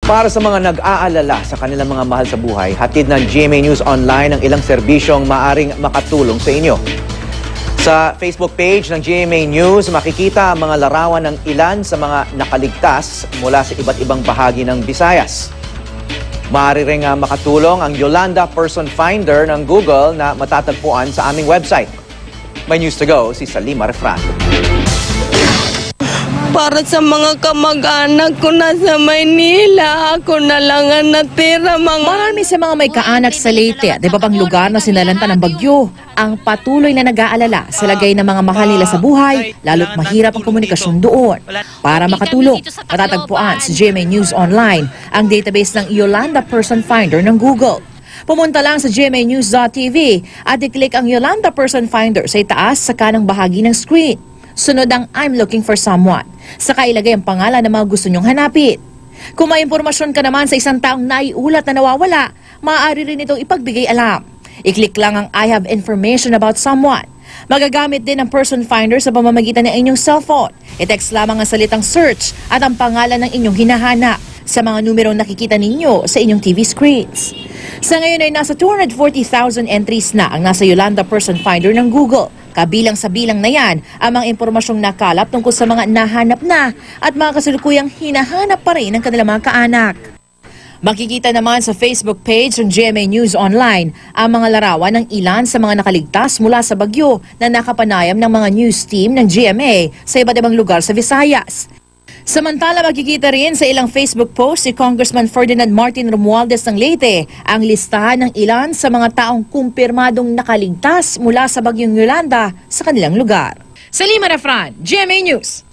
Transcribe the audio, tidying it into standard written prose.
Para sa mga nag-aalala sa kanilang mga mahal sa buhay, hatid ng GMA News Online ang ilang serbisyong maaring makatulong sa inyo. Sa Facebook page ng GMA News, makikita ang mga larawan ng ilan sa mga nakaligtas mula sa iba't ibang bahagi ng Visayas. Maaari ring makatulong ang Yolanda Person Finder ng Google na matatagpuan sa aming website. May news to go, si Salima Refran. Para sa mga kamag-anak ko na sa Maynila, ako na lang ang natira. Marami sa mga may kaanak sa Leyte at iba pang lugar na sinalanta ng bagyo ang patuloy na nag-aalala sa lagay ng mga mahal nila sa buhay, lalo't mahirap ang komunikasyon doon. Para makatulong, matatagpuan sa GMA News Online ang database ng Yolanda Person Finder ng Google. Pumunta lang sa gmanews.tv at i-click ang Yolanda Person Finder sa itaas sa kanang bahagi ng screen. Sunod ang I'm looking for someone. Saka ilagay ang pangalan ng mga gusto nyong hanapin. Kung may impormasyon ka naman sa isang taong naiulat na nawawala, maaari rin itong ipagbigay alam. I-click lang ang I have information about someone. Magagamit din ang person finder sa pamamagitan ng inyong cellphone. I-text lamang ang salitang search at ang pangalan ng inyong hinahanap sa mga numerong nakikita ninyo sa inyong TV screens. Sa ngayon ay nasa 240,000 entries na ang nasa Yolanda Person Finder ng Google. Kabilang sa bilang na yan ang mga impormasyong nakalap tungkol sa mga nahanap na at mga kasalukuyang hinahanap pa rin ng kanilang mga kaanak. Makikita naman sa Facebook page ng GMA News Online ang mga larawan ng ilan sa mga nakaligtas mula sa bagyo na nakapanayam ng mga news team ng GMA sa iba't ibang lugar sa Visayas. Samantala, makikita rin sa ilang Facebook post si Congressman Ferdinand Martin Romualdez ng Leyte ang listahan ng ilan sa mga taong kumpirmadong nakaligtas mula sa bagyong Yolanda sa kanilang lugar. Salima Refran, GMA News.